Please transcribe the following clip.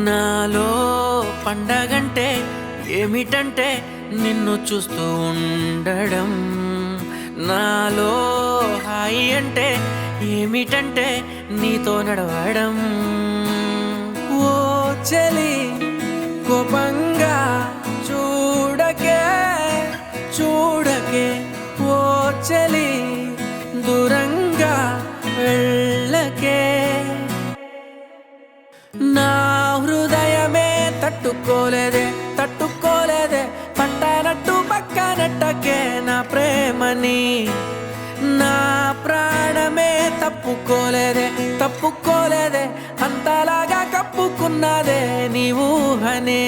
నాలో పండగంటే ఏమిటంటే నిన్ను చూస్తూ ఉండడం. నాలో హాయి అంటే ఏమిటంటే నీతో నడవడం. ఓ చెలి కోపంగా చూడకే చూడకే, ఓ చెలి దూరంగా వెళ్ళకే. నా హృదయమే తట్టుకోలేదే తట్టుకోలేదే, పట్టనట్టు పక్కనట్టకే నా ప్రేమని. నా ప్రాణమే తప్పుకోలేదే తప్పుకోలేదే, అంతలాగా కప్పుకున్నదే నీ ఊహనే.